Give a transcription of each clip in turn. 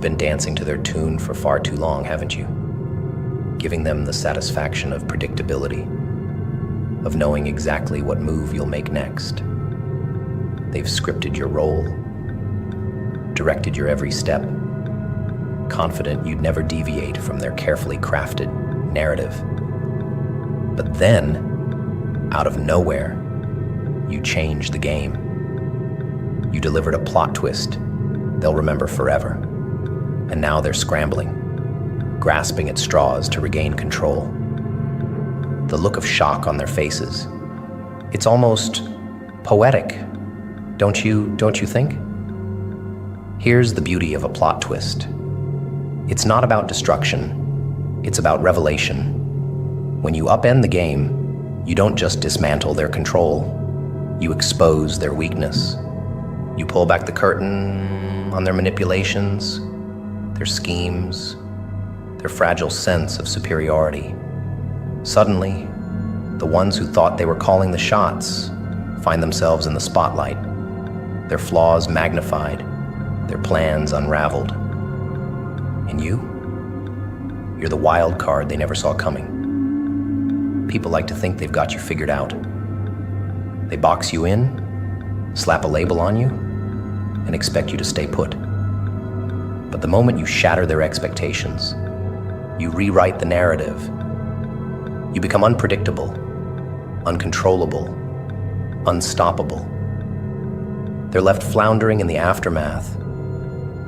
been dancing to their tune for far too long, haven't you? Giving them the satisfaction of predictability, of knowing exactly what move you'll make next. They've scripted your role, directed your every step, confident you'd never deviate from their carefully crafted narrative. But then, out of nowhere, you changed the game. You delivered a plot twist they'll remember forever. And now they're scrambling, grasping at straws to regain control. The look of shock on their faces, it's almost poetic, don't you think? Here's the beauty of a plot twist. It's not about destruction, it's about revelation. When you upend the game, you don't just dismantle their control, you expose their weakness. You pull back the curtain on their manipulations, their schemes, their fragile sense of superiority. Suddenly, the ones who thought they were calling the shots find themselves in the spotlight, their flaws magnified, their plans unraveled. And you're the wild card they never saw coming. People like to think they've got you figured out. They box you in, slap a label on you, and expect you to stay put. But the moment you shatter their expectations, you rewrite the narrative. You become unpredictable, uncontrollable, unstoppable. They're left floundering in the aftermath,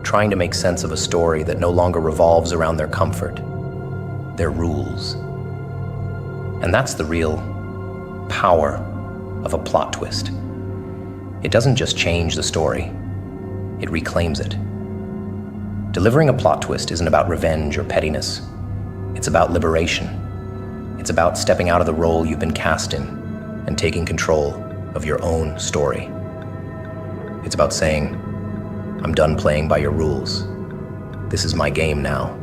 trying to make sense of a story that no longer revolves around their comfort, their rules. And that's the real power of a plot twist. It doesn't just change the story, it reclaims it. Delivering a plot twist isn't about revenge or pettiness. It's about liberation. It's about stepping out of the role you've been cast in and taking control of your own story. It's about saying, I'm done playing by your rules. This is my game now.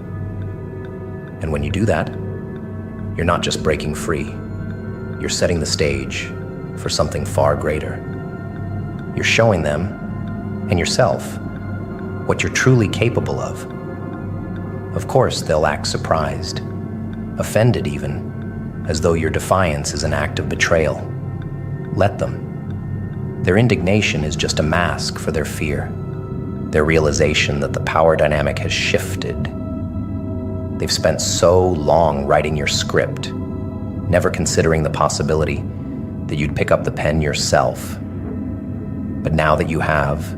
And when you do that, you're not just breaking free. You're setting the stage for something far greater. You're showing them and yourself what you're truly capable of. Of course, they'll act surprised, offended even, as though your defiance is an act of betrayal. Let them. Their indignation is just a mask for their fear, their realization that the power dynamic has shifted. They've spent so long writing your script, never considering the possibility that you'd pick up the pen yourself. But now that you have,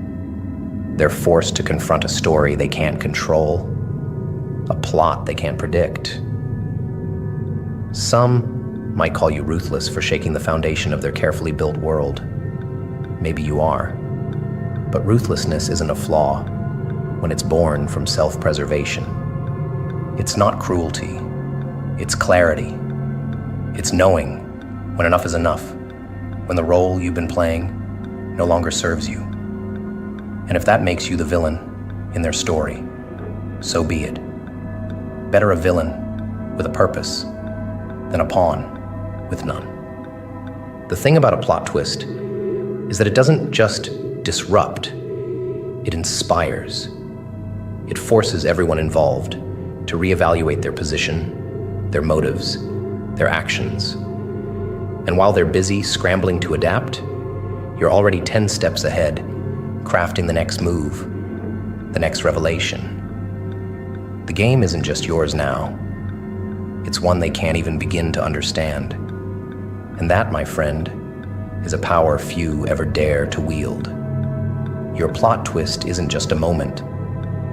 they're forced to confront a story they can't control, a plot they can't predict. Some might call you ruthless for shaking the foundation of their carefully built world. Maybe you are. But ruthlessness isn't a flaw when it's born from self-preservation. It's not cruelty. It's clarity. It's knowing when enough is enough, when the role you've been playing no longer serves you. And if that makes you the villain in their story, so be it. Better a villain with a purpose than a pawn with none. The thing about a plot twist is that it doesn't just disrupt, it inspires. It forces everyone involved to reevaluate their position, their motives, their actions. And while they're busy scrambling to adapt, you're already 10 steps ahead, crafting the next move, the next revelation. The game isn't just yours now. It's one they can't even begin to understand. And that, my friend, is a power few ever dare to wield. Your plot twist isn't just a moment.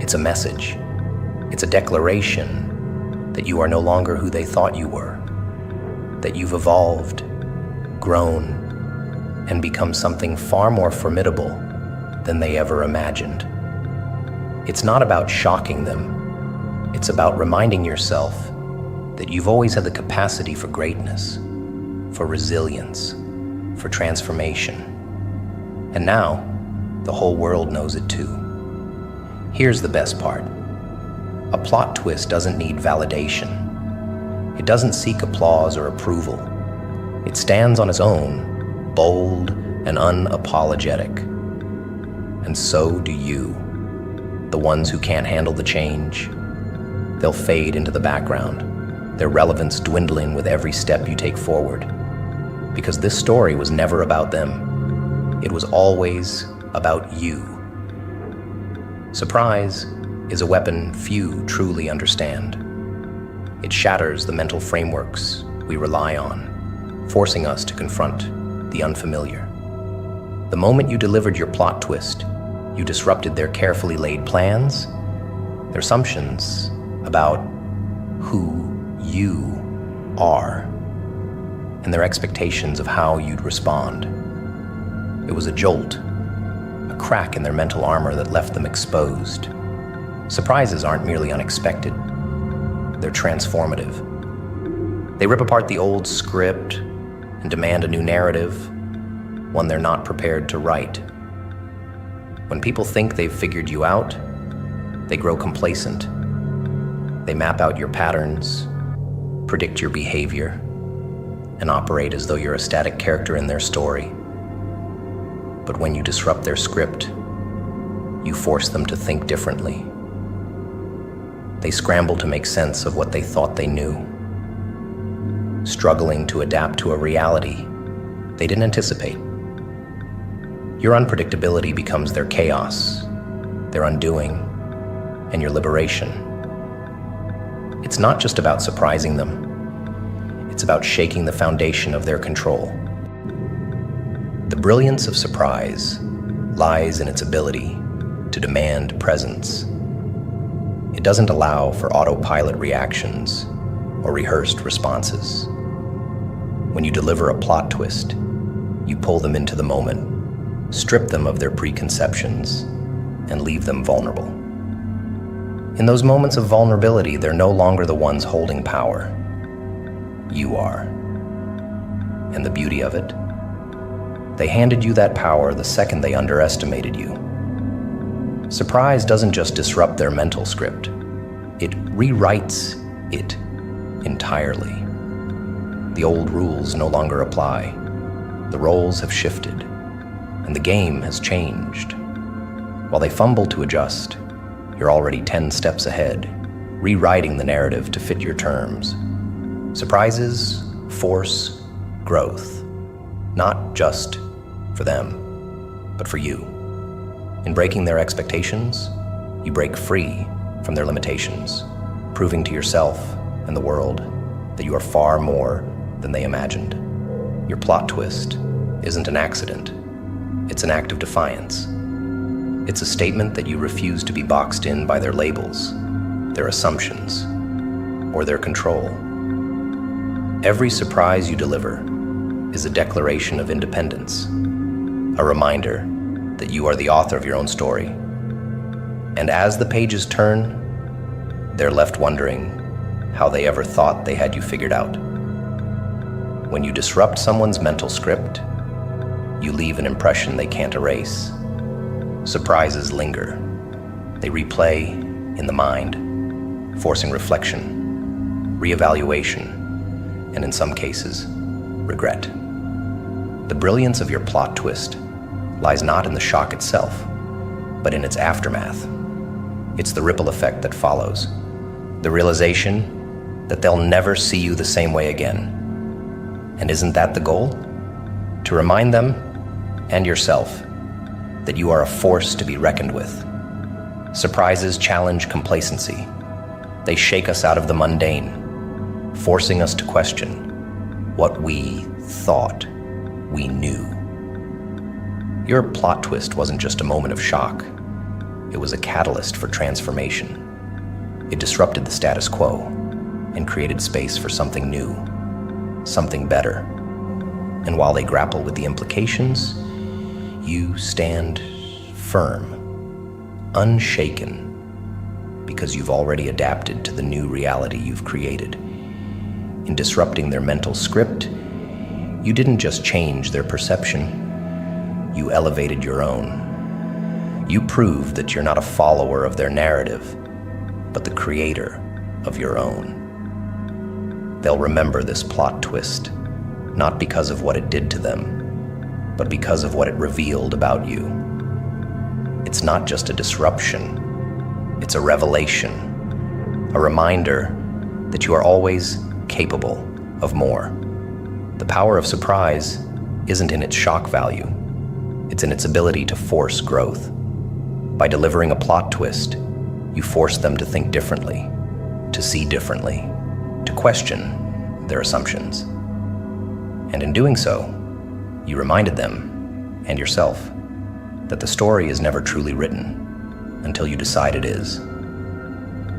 It's a message. It's a declaration that you are no longer who they thought you were, that you've evolved, grown, and become something far more formidable than they ever imagined. It's not about shocking them. It's about reminding yourself that you've always had the capacity for greatness, for resilience, for transformation. And now, the whole world knows it too. Here's the best part. A plot twist doesn't need validation. It doesn't seek applause or approval. It stands on its own, bold and unapologetic. And so do you. the ones who can't handle the change. They'll fade into the background, their relevance dwindling with every step you take forward. Because this story was never about them. It was always about you. Surprise is a weapon few truly understand. It shatters the mental frameworks we rely on, forcing us to confront the unfamiliar. The moment you delivered your plot twist, you disrupted their carefully laid plans, their assumptions about who you are, and their expectations of how you'd respond. It was a jolt, a crack in their mental armor that left them exposed. Surprises aren't merely unexpected, they're transformative. They rip apart the old script and demand a new narrative, one they're not prepared to write. When people think they've figured you out, they grow complacent. They map out your patterns, predict your behavior, and operate as though you're a static character in their story. But when you disrupt their script, you force them to think differently. They scramble to make sense of what they thought they knew, struggling to adapt to a reality they didn't anticipate. Your unpredictability becomes their chaos, their undoing, and your liberation. It's not just about surprising them. It's about shaking the foundation of their control. The brilliance of surprise lies in its ability to demand presence. It doesn't allow for autopilot reactions or rehearsed responses. When you deliver a plot twist, you pull them into the moment, strip them of their preconceptions, and leave them vulnerable. In those moments of vulnerability, they're no longer the ones holding power. You are. And the beauty of it? They handed you that power the second they underestimated you. Surprise doesn't just disrupt their mental script. It rewrites it entirely. The old rules no longer apply. The roles have shifted, and the game has changed. While they fumble to adjust, you're already 10 steps ahead, rewriting the narrative to fit your terms. Surprises force growth, not just for them, but for you. In breaking their expectations, you break free from their limitations, proving to yourself and the world that you are far more than they imagined. Your plot twist isn't an accident. It's an act of defiance. It's a statement that you refuse to be boxed in by their labels, their assumptions, or their control. Every surprise you deliver is a declaration of independence, a reminder that you are the author of your own story. And as the pages turn, they're left wondering how they ever thought they had you figured out. When you disrupt someone's mental script, you leave an impression they can't erase. Surprises linger. They replay in the mind, forcing reflection, reevaluation, and in some cases, regret. The brilliance of your plot twist lies not in the shock itself, but in its aftermath. It's the ripple effect that follows, the realization that they'll never see you the same way again. And isn't that the goal? To remind them and yourself that you are a force to be reckoned with. Surprises challenge complacency. They shake us out of the mundane, forcing us to question what we thought we knew. Your plot twist wasn't just a moment of shock. It was a catalyst for transformation. It disrupted the status quo and created space for something new, something better. And while they grapple with the implications, you stand firm, unshaken, because you've already adapted to the new reality you've created. In disrupting their mental script, you didn't just change their perception, you elevated your own. You proved that you're not a follower of their narrative, but the creator of your own. They'll remember this plot twist, not because of what it did to them, but because of what it revealed about you. It's not just a disruption, It's a revelation, a reminder that you are always capable of more. The power of surprise isn't in its shock value, it's in its ability to force growth. By delivering a plot twist, you force them to think differently, to see differently, to question their assumptions. And in doing so, you reminded them, and yourself, that the story is never truly written until you decide it is.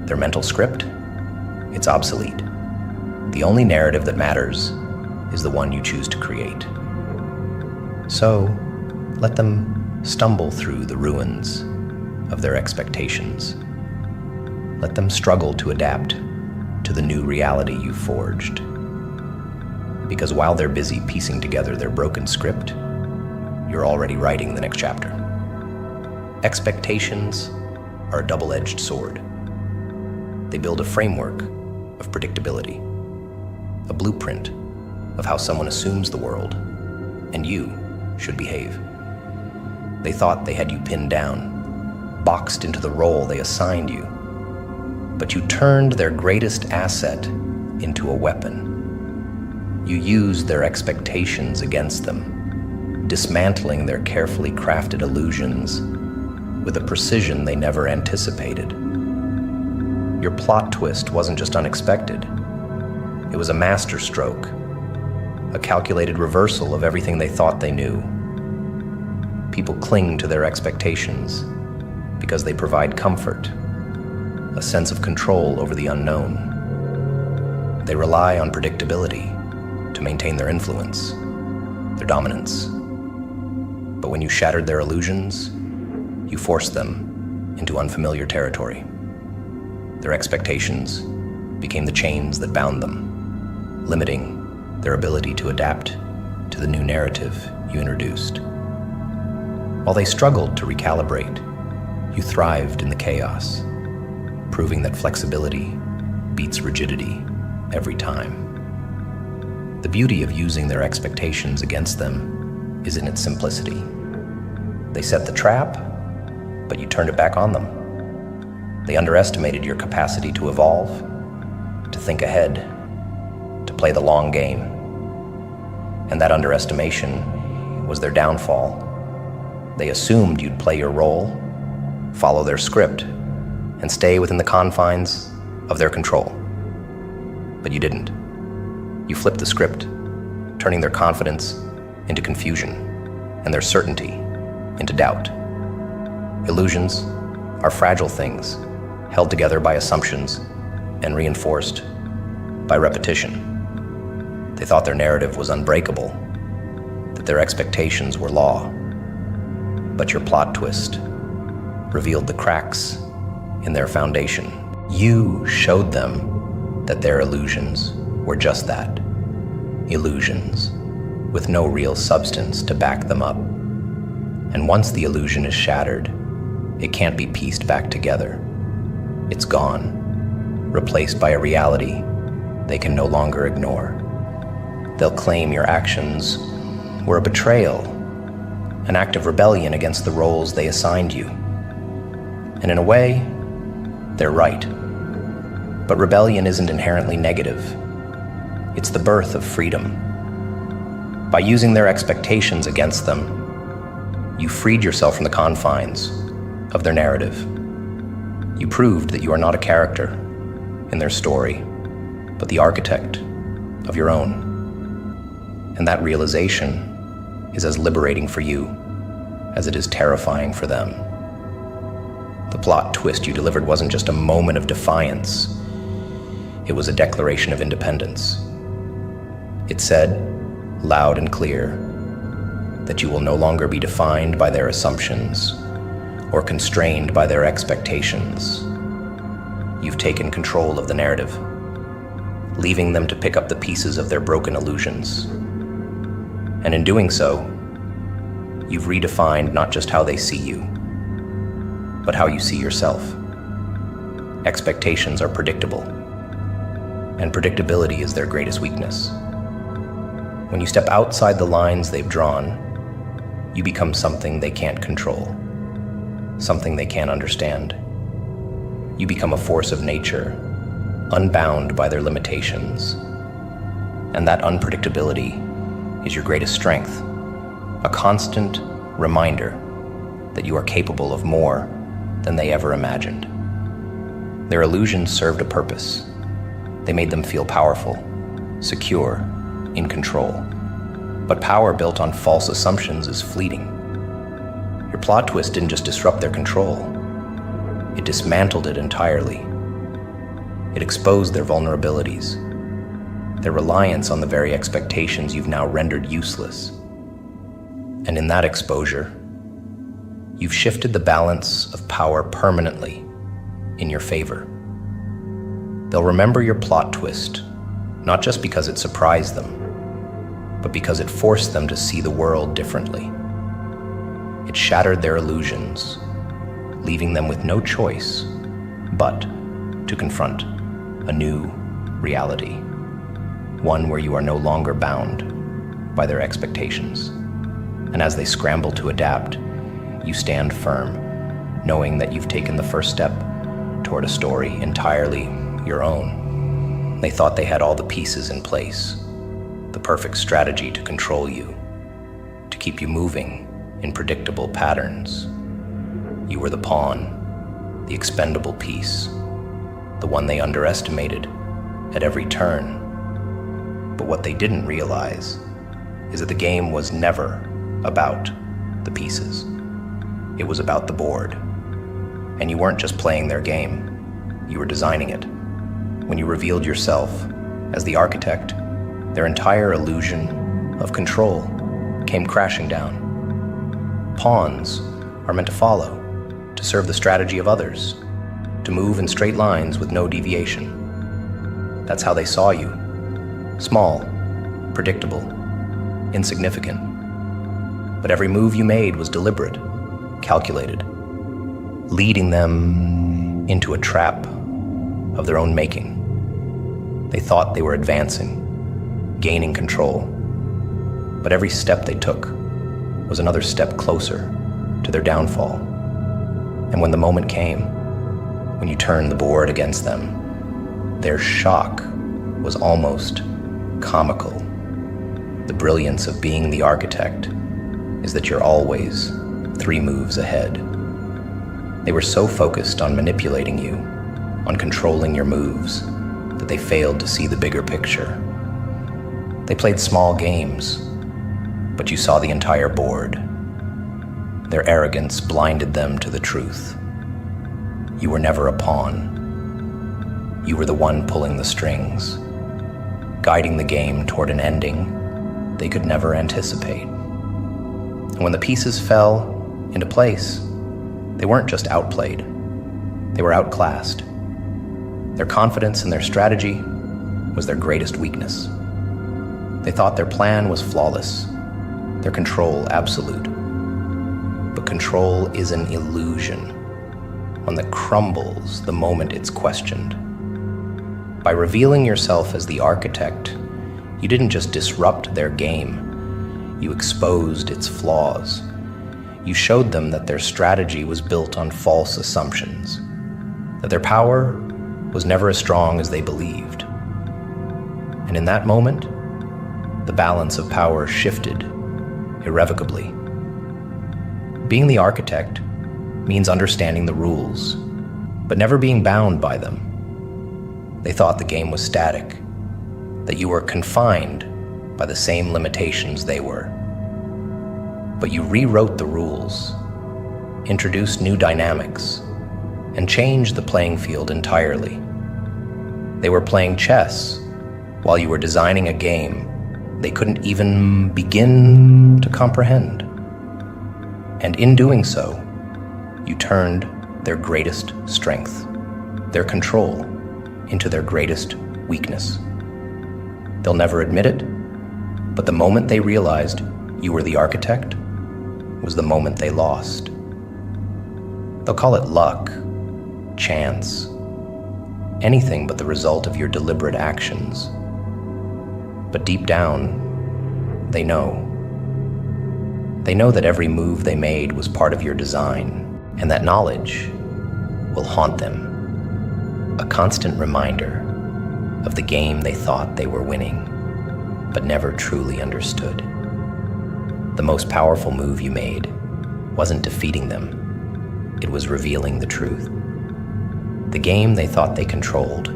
Their mental script? It's obsolete. The only narrative that matters is the one you choose to create. So, let them stumble through the ruins of their expectations. Let them struggle to adapt to the new reality you've forged. Because while they're busy piecing together their broken script, you're already writing the next chapter. Expectations are a double-edged sword. They build a framework of predictability, a blueprint of how someone assumes the world and you should behave. They thought they had you pinned down, boxed into the role they assigned you, but you turned their greatest asset into a weapon. You used their expectations against them, dismantling their carefully crafted illusions with a precision they never anticipated. Your plot twist wasn't just unexpected. It was a masterstroke, a calculated reversal of everything they thought they knew. People cling to their expectations because they provide comfort, a sense of control over the unknown. They rely on predictability to maintain their influence, their dominance. But when you shattered their illusions, you forced them into unfamiliar territory. Their expectations became the chains that bound them, limiting their ability to adapt to the new narrative you introduced. While they struggled to recalibrate, you thrived in the chaos, proving that flexibility beats rigidity every time. The beauty of using their expectations against them is in its simplicity. They set the trap, but you turned it back on them. They underestimated your capacity to evolve, to think ahead, to play the long game. And that underestimation was their downfall. They assumed you'd play your role, follow their script, and stay within the confines of their control. But you didn't. You flipped the script, turning their confidence into confusion and their certainty into doubt. Illusions are fragile things, held together by assumptions and reinforced by repetition. They thought their narrative was unbreakable, that their expectations were law. But your plot twist revealed the cracks in their foundation. You showed them that their illusions were just that, illusions, with no real substance to back them up. And once the illusion is shattered, it can't be pieced back together. It's gone, replaced by a reality they can no longer ignore. They'll claim your actions were a betrayal, an act of rebellion against the roles they assigned you. And in a way, they're right. But rebellion isn't inherently negative. It's the birth of freedom. By using their expectations against them, you freed yourself from the confines of their narrative. You proved that you are not a character in their story, but the architect of your own. And that realization is as liberating for you as it is terrifying for them. The plot twist you delivered wasn't just a moment of defiance. It was a declaration of independence. It said, loud and clear, that you will no longer be defined by their assumptions or constrained by their expectations. You've taken control of the narrative, leaving them to pick up the pieces of their broken illusions. And in doing so, you've redefined not just how they see you, but how you see yourself. Expectations are predictable, and predictability is their greatest weakness. When you step outside the lines they've drawn, you become something they can't control, something they can't understand. You become a force of nature, unbound by their limitations. And that unpredictability is your greatest strength, a constant reminder that you are capable of more than they ever imagined. Their illusions served a purpose. They made them feel powerful, secure, in control. But power built on false assumptions is fleeting. Your plot twist didn't just disrupt their control, it dismantled it entirely. It exposed their vulnerabilities, their reliance on the very expectations you've now rendered useless. And in that exposure, you've shifted the balance of power permanently in your favor. They'll remember your plot twist, not just because it surprised them, but because it forced them to see the world differently. It shattered their illusions, leaving them with no choice but to confront a new reality, one where you are no longer bound by their expectations. And as they scramble to adapt, you stand firm, knowing that you've taken the first step toward a story entirely your own. They thought they had all the pieces in place, the perfect strategy to control you, to keep you moving in predictable patterns. You were the pawn, the expendable piece, the one they underestimated at every turn. But what they didn't realize is that the game was never about the pieces. It was about the board. And you weren't just playing their game, you were designing it. When you revealed yourself as the architect, their entire illusion of control came crashing down. Pawns are meant to follow, to serve the strategy of others, to move in straight lines with no deviation. That's how they saw you. Small, predictable, insignificant. But every move you made was deliberate, calculated, leading them into a trap of their own making. They thought they were advancing, gaining control. But every step they took was another step closer to their downfall. And when the moment came, when you turned the board against them, their shock was almost comical. The brilliance of being the architect is that you're always 3 moves ahead. They were so focused on manipulating you, on controlling your moves, that they failed to see the bigger picture. They played small games, but you saw the entire board. Their arrogance blinded them to the truth. You were never a pawn. You were the one pulling the strings, guiding the game toward an ending they could never anticipate. And when the pieces fell into place, they weren't just outplayed, they were outclassed. Their confidence in their strategy was their greatest weakness. They thought their plan was flawless, their control absolute. But control is an illusion, one that crumbles the moment it's questioned. By revealing yourself as the architect, you didn't just disrupt their game, you exposed its flaws. You showed them that their strategy was built on false assumptions, that their power was never as strong as they believed. And in that moment, the balance of power shifted irrevocably. Being the architect means understanding the rules, but never being bound by them. They thought the game was static, that you were confined by the same limitations they were. But you rewrote the rules, introduced new dynamics, and changed the playing field entirely. They were playing chess while you were designing a game they couldn't even begin to comprehend. And in doing so, you turned their greatest strength, their control, into their greatest weakness. They'll never admit it, but the moment they realized you were the architect was the moment they lost. They'll call it luck, chance, anything but the result of your deliberate actions. But deep down, they know. They know that every move they made was part of your design, and that knowledge will haunt them a constant reminder of the game they thought they were winning, but never truly understood. The most powerful move you made wasn't defeating them, it was revealing the truth. The game they thought they controlled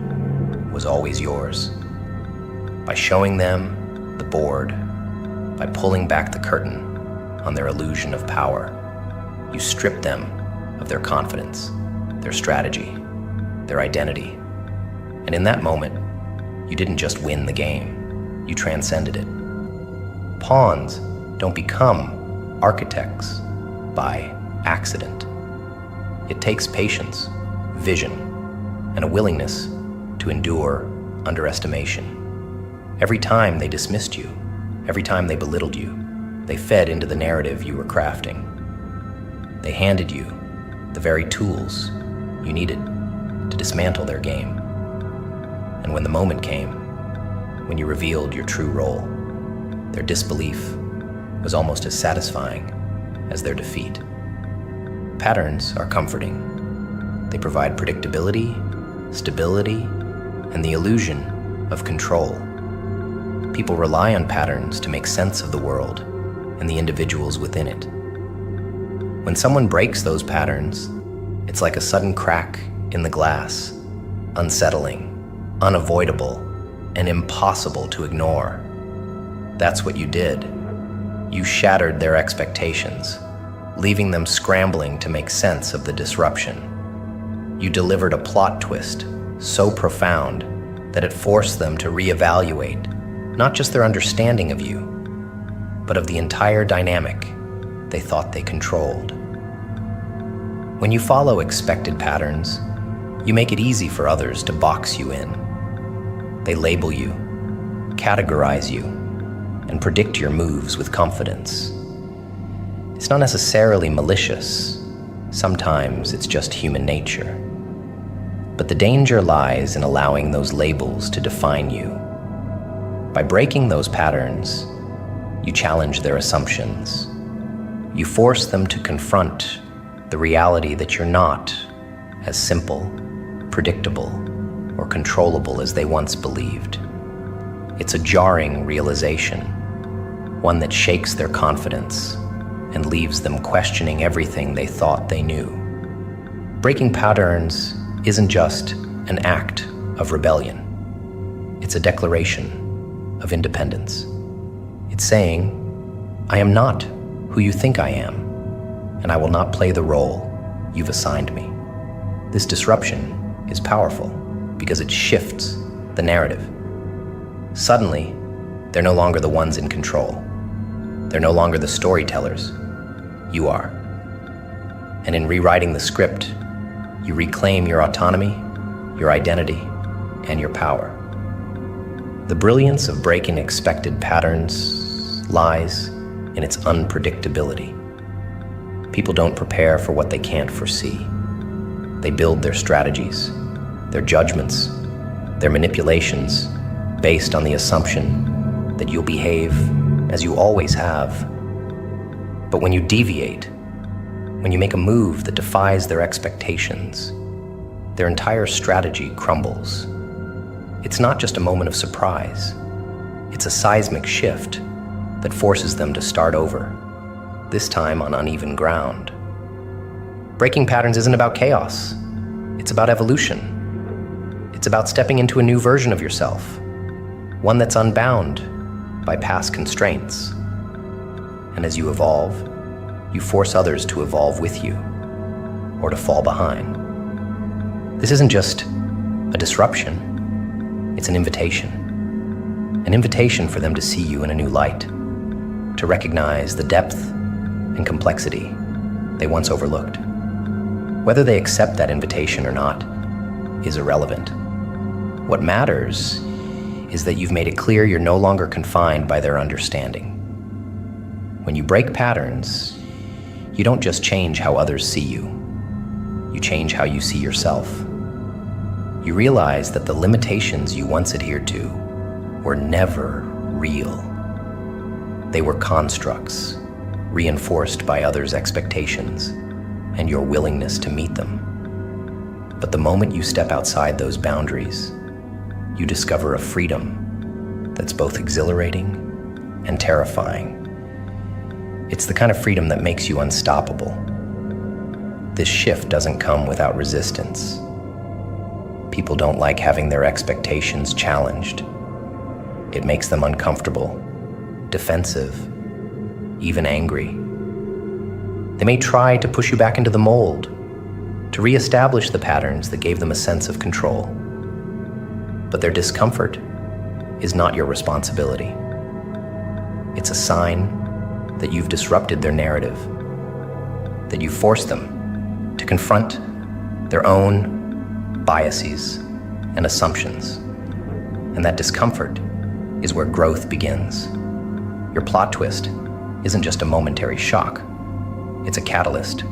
was always yours. By showing them the board, by pulling back the curtain on their illusion of power, you stripped them of their confidence, their strategy, their identity. And in that moment, you didn't just win the game, you transcended it. Pawns don't become architects by accident. It takes patience, vision, and a willingness to endure underestimation. Every time they dismissed you, every time they belittled you, they fed into the narrative you were crafting. They handed you the very tools you needed to dismantle their game. And when the moment came, when you revealed your true role, their disbelief was almost as satisfying as their defeat. Patterns are comforting. They provide predictability, stability, and the illusion of control. People rely on patterns to make sense of the world and the individuals within it. When someone breaks those patterns, it's like a sudden crack in the glass, unsettling, unavoidable, and impossible to ignore. That's what you did. You shattered their expectations, leaving them scrambling to make sense of the disruption. You delivered a plot twist so profound that it forced them to reevaluate not just their understanding of you, but of the entire dynamic they thought they controlled. When you follow expected patterns, you make it easy for others to box you in. They label you, categorize you, and predict your moves with confidence. It's not necessarily malicious. Sometimes it's just human nature. But the danger lies in allowing those labels to define you. By breaking those patterns, you challenge their assumptions. You force them to confront the reality that you're not as simple, predictable, or controllable as they once believed. It's a jarring realization, one that shakes their confidence and leaves them questioning everything they thought they knew. Breaking patterns isn't just an act of rebellion. It's a declaration of independence. It's saying, I am not who you think I am, and I will not play the role you've assigned me. This disruption is powerful because it shifts the narrative. Suddenly, they're no longer the ones in control. They're no longer the storytellers. You are. And in rewriting the script, you reclaim your autonomy, your identity, and your power. The brilliance of breaking expected patterns lies in its unpredictability. People don't prepare for what they can't foresee. They build their strategies, their judgments, their manipulations based on the assumption that you'll behave as you always have. But when you deviate, when you make a move that defies their expectations, their entire strategy crumbles. It's not just a moment of surprise. It's a seismic shift that forces them to start over, this time on uneven ground. Breaking patterns isn't about chaos. It's about evolution. It's about stepping into a new version of yourself, one that's unbound by past constraints. And as you evolve, you force others to evolve with you, or to fall behind. This isn't just a disruption, it's an invitation for them to see you in a new light, to recognize the depth and complexity they once overlooked. Whether they accept that invitation or not is irrelevant. What matters is that you've made it clear you're no longer confined by their understanding. When you break patterns, you don't just change how others see you, you change how you see yourself. You realize that the limitations you once adhered to were never real. They were constructs, reinforced by others' expectations and your willingness to meet them. But the moment you step outside those boundaries, you discover a freedom that's both exhilarating and terrifying. It's the kind of freedom that makes you unstoppable. This shift doesn't come without resistance. People don't like having their expectations challenged. It makes them uncomfortable, defensive, even angry. They may try to push you back into the mold, to reestablish the patterns that gave them a sense of control. But their discomfort is not your responsibility. It's a sign that you've disrupted their narrative, that you've forced them to confront their own biases and assumptions. And that discomfort is where growth begins. Your plot twist isn't just a momentary shock. It's a catalyst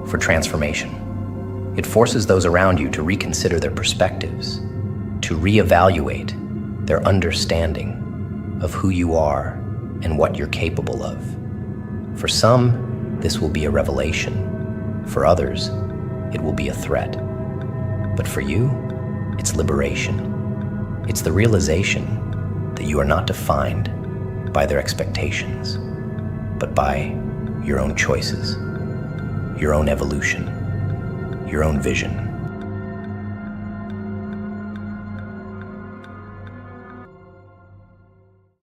for transformation. It forces those around you to reconsider their perspectives, to reevaluate their understanding of who you are and what you're capable of. For some, this will be a revelation. For others, it will be a threat. But for you, it's liberation. It's the realization that you are not defined by their expectations, but by your own choices, your own evolution, your own vision.